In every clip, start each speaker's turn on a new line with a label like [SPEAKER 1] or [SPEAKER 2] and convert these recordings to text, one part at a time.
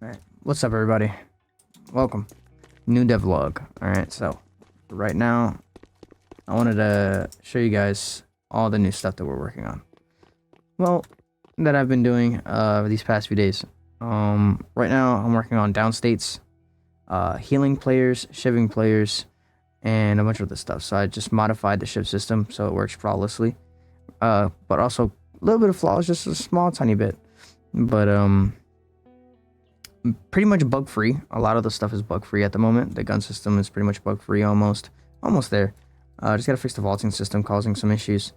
[SPEAKER 1] Alright, what's up everybody? Welcome. New devlog. Alright, so right now I wanted to show you guys all the new stuff that we're working on. Well, that I've been doing these past few days. Right now I'm working on downstates, healing players, shivving players, and a bunch of other stuff. So I just modified the shiv system so it works flawlessly. But also a little bit of flaws, just a small tiny bit. But pretty much bug free. A lot of the stuff is bug free at the moment. The gun system is pretty much bug free, almost there. Just gotta fix the vaulting system, causing some issues.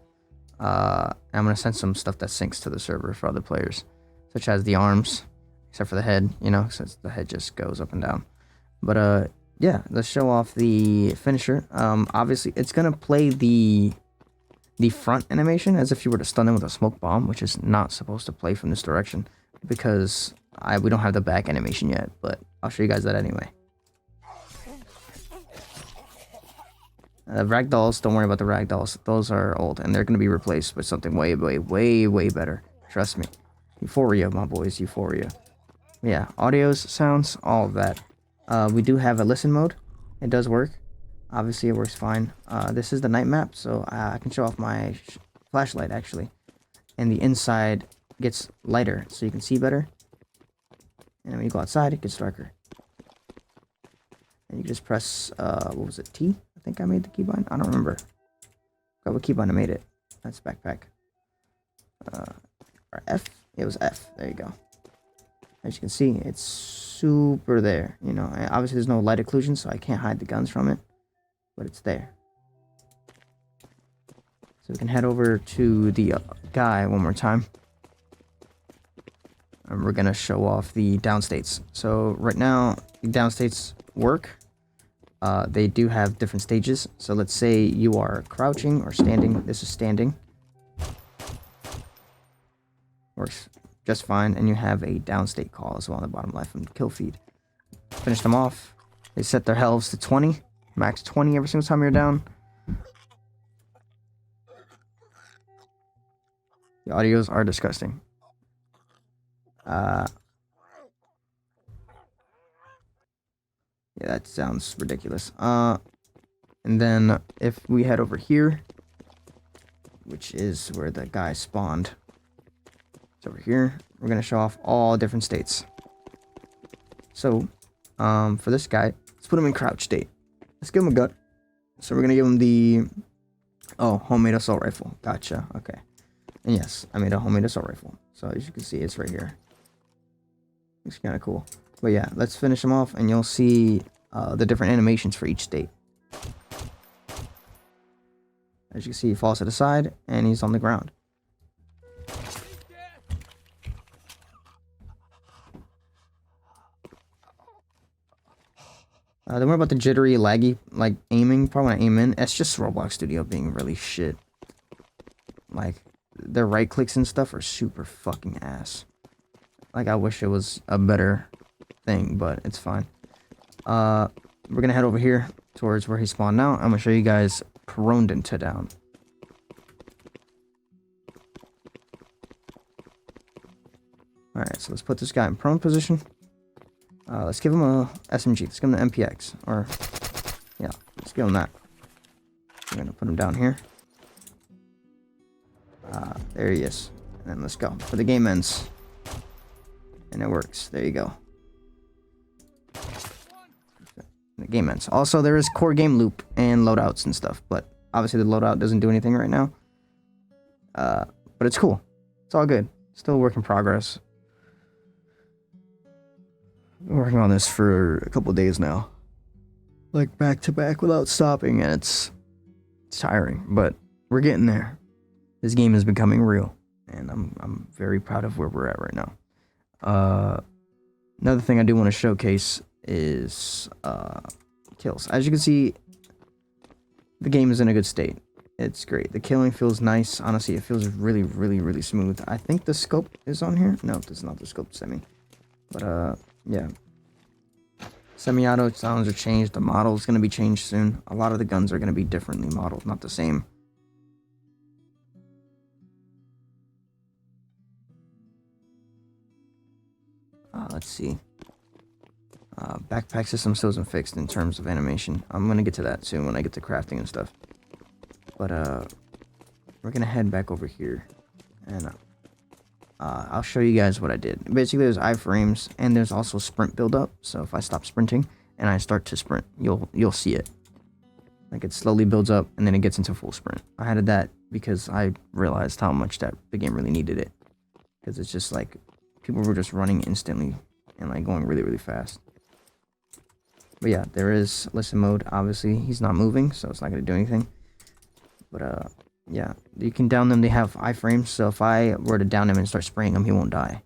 [SPEAKER 1] I'm gonna send some stuff that syncs to the server for other players, such as the arms, except for the head, you know, since the head just goes up and down. But yeah, let's show off the finisher. Obviously it's gonna play the front animation as if you were to stun them with a smoke bomb, which is not supposed to play from this direction because we don't have the back animation yet, but I'll show you guys that anyway. Ragdolls, don't worry about the ragdolls. Those are old, and they're going to be replaced with something way better. Trust me. Euphoria, my boys, euphoria. Yeah, audios, sounds, all of that. We do have a listen mode. It does work. Obviously, it works fine. This is the night map, so I can show off my flashlight, actually. And the inside gets lighter, so you can see better. And when you go outside, it gets darker. And you just press, what was it, T? I think I made the keybind. I don't remember. Got what keybind I made it. That's backpack. Or F? It was F. There you go. As you can see, it's super there. You know, obviously there's no light occlusion, so I can't hide the guns from it. But it's there. So we can head over to the guy one more time. And we're gonna show off the downstates. So right now, the downstates work. They do have different stages. So let's say you are crouching or standing. This is standing. Works just fine. And you have a downstate call as well on the bottom left from the kill feed. Finish them off. They set their healths to 20. Max 20 every single time you're down. The audios are disgusting. Yeah, that sounds ridiculous. And then if we head over here, which is where the guy spawned, it's over here. We're gonna show off all different states. So, for this guy, let's put him in crouch state. Let's give him a gut. So we're gonna give him the homemade assault rifle. Gotcha. Okay. And yes, I made a homemade assault rifle. So as you can see, it's right here. Looks kind of cool. But yeah, let's finish him off and you'll see the different animations for each state. As you can see, he falls to the side and he's on the ground. Don't worry about the jittery, laggy, like aiming. Probably when I aim in, it's just Roblox Studio being really shit. Like, their right clicks and stuff are super fucking ass. Like, I wish it was a better thing, but it's fine. We're gonna head over here towards where he spawned now. I'm gonna show you guys prone to down. Alright, so let's put this guy in prone position. Let's give him a SMG. Let's give him the MPX. Or, yeah, let's give him that. We're gonna put him down here. There he is. And then let's go. For the game ends. And it works. There you go. The game ends. Also, there is core game loop and loadouts and stuff. But obviously the loadout doesn't do anything right now. But it's cool. It's all good. Still a work in progress. Been working on this for a couple days now. Like back to back without stopping. And it's tiring. But we're getting there. This game is becoming real. And I'm very proud of where we're at right now. Another thing I do want to showcase is kills. As you can see, the game is in a good state. It's great. The killing feels nice. Honestly, it feels really smooth. I think the scope is on here. No, it's not the scope semi. But yeah. Semi-auto sounds are changed. The model is going to be changed soon. A lot of the guns are going to be differently modeled, not the same. Let's see. Backpack system still isn't fixed in terms of animation. I'm gonna get to that soon when I get to crafting and stuff. But we're gonna head back over here, and I'll show you guys what I did. Basically, there's iframes, and there's also sprint buildup. So if I stop sprinting and I start to sprint, you'll see it. Like it slowly builds up, and then it gets into full sprint. I added that because I realized how much that the game really needed it. Because it's just like people were just running instantly and like going really, really fast. But yeah, there is listen mode. Obviously, he's not moving, so it's not gonna do anything. But yeah, you can down them. They have iframes, so if I were to down him and start spraying him, he won't die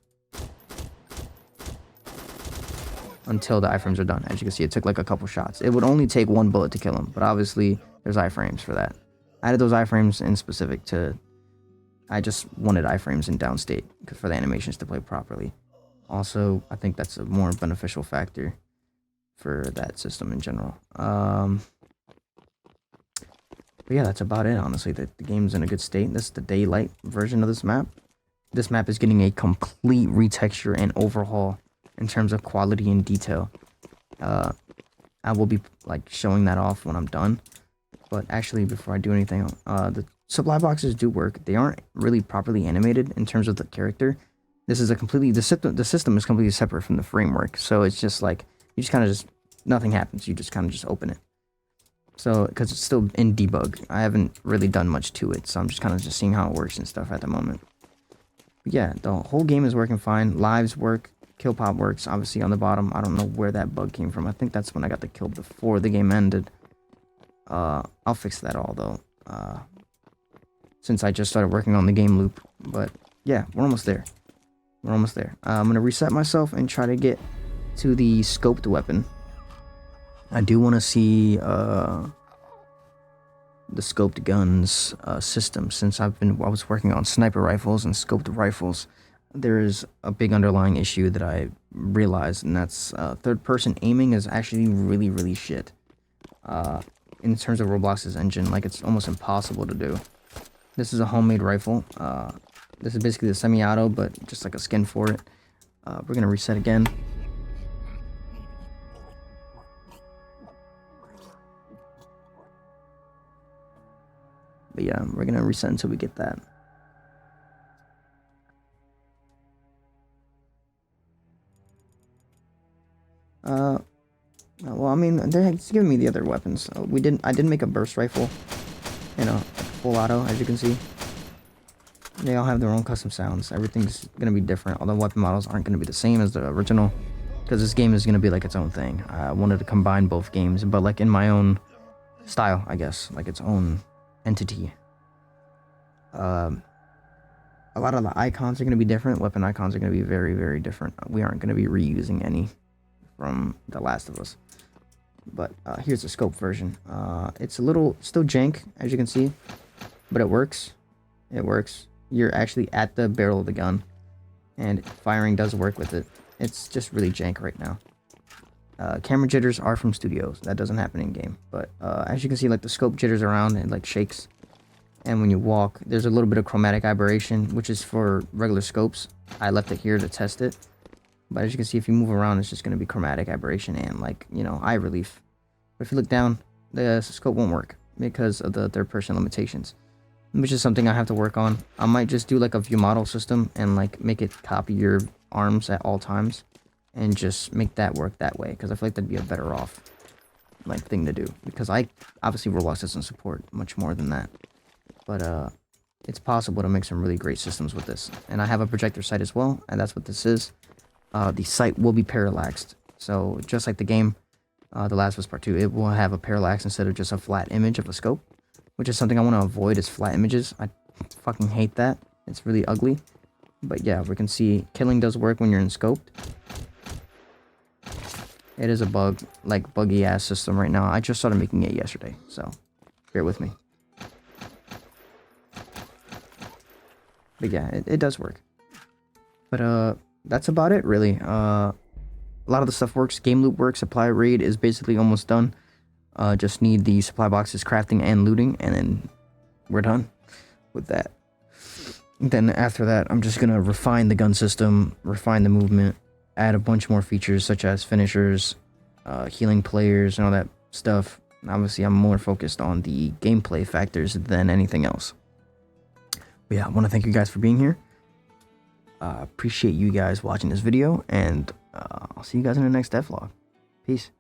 [SPEAKER 1] until the iframes are done. As you can see, it took like a couple shots. It would only take one bullet to kill him, but obviously there's iframes for that. I added those iframes in specific to. I just wanted iframes in downstate for the animations to play properly. Also, I think that's a more beneficial factor for that system in general. But yeah, that's about it, honestly. The game's in a good state. This is the daylight version of this map. This map is getting a complete retexture and overhaul in terms of quality and detail. I will be like showing that off when I'm done. But actually, before I do anything, the supply boxes do work. They aren't really properly animated in terms of the character. This is a completely the system is completely separate from the framework. So it's just like you just kind of just nothing happens. You just kind of just open it. So, because it's still in debug, I haven't really done much to it, so I'm just kind of just seeing how it works and stuff at the moment. But yeah, the whole game is working fine. Lives work, kill pop works, obviously on the bottom. I don't know where that bug came from. I think that's when I got the kill before the game ended. I'll fix that all though, since I just started working on the game loop. But yeah, we're almost there. We're almost there. I'm gonna reset myself and try to get to the scoped weapon. I do want to see the scoped guns system, since I was working on sniper rifles and scoped rifles. There is a big underlying issue that I realized, and that's third-person aiming is actually really, really shit. In terms of Roblox's engine, like it's almost impossible to do. This is a homemade rifle. This is basically the semi-auto, but just like a skin for it. We're gonna reset again. But yeah, we're gonna reset until we get that. Well, I mean, they're giving me the other weapons. I didn't make a burst rifle, you know, full auto, as you can see. They all have their own custom sounds. Everything's gonna be different. All the weapon models aren't gonna be the same as the original, because this game is gonna be like its own thing. I wanted to combine both games, but like in my own style, I guess, like its own entity. A lot of the icons are going to be different. Weapon icons are going to be very, very different. We aren't going to be reusing any from The Last of Us. But here's the scope version. It's a little still jank, as you can see, but it works. It works. You're actually at the barrel of the gun, and firing does work with it. It's just really jank right now. Camera jitters are from studios. That doesn't happen in game. But as you can see, like the scope jitters around and like shakes. And when you walk, there's a little bit of chromatic aberration, which is for regular scopes. I left it here to test it. But as you can see, if you move around, it's just going to be chromatic aberration and like, you know, eye relief. But if you look down, the scope won't work because of the third-person limitations, which is something I have to work on. I might just do like a view model system and like make it copy your arms at all times and just make that work that way, because I feel like that'd be a better off like thing to do, because obviously Roblox doesn't support much more than that. But it's possible to make some really great systems with this. And I have a projector sight as well, and that's what this is. The sight will be parallaxed. So just like the game, The Last of Us Part 2, it will have a parallax instead of just a flat image of a scope, which is something I want to avoid, is flat images. I fucking hate that. It's really ugly. But yeah, we can see killing does work when you're in scoped. It is a buggy ass system right now. I just started making it yesterday, so bear with me. But yeah, it does work. But that's about it, really. A lot of the stuff works. Game loop works. Supply raid is basically almost done. Just need the supply boxes crafting and looting, and then we're done with that. Then after that, I'm just gonna refine the gun system, refine the movement, add a bunch more features such as finishers, healing players and all that stuff. Obviously, I'm more focused on the gameplay factors than anything else. But yeah, I want to thank you guys for being here. Appreciate you guys watching this video, and I'll see you guys in the next devlog. Peace.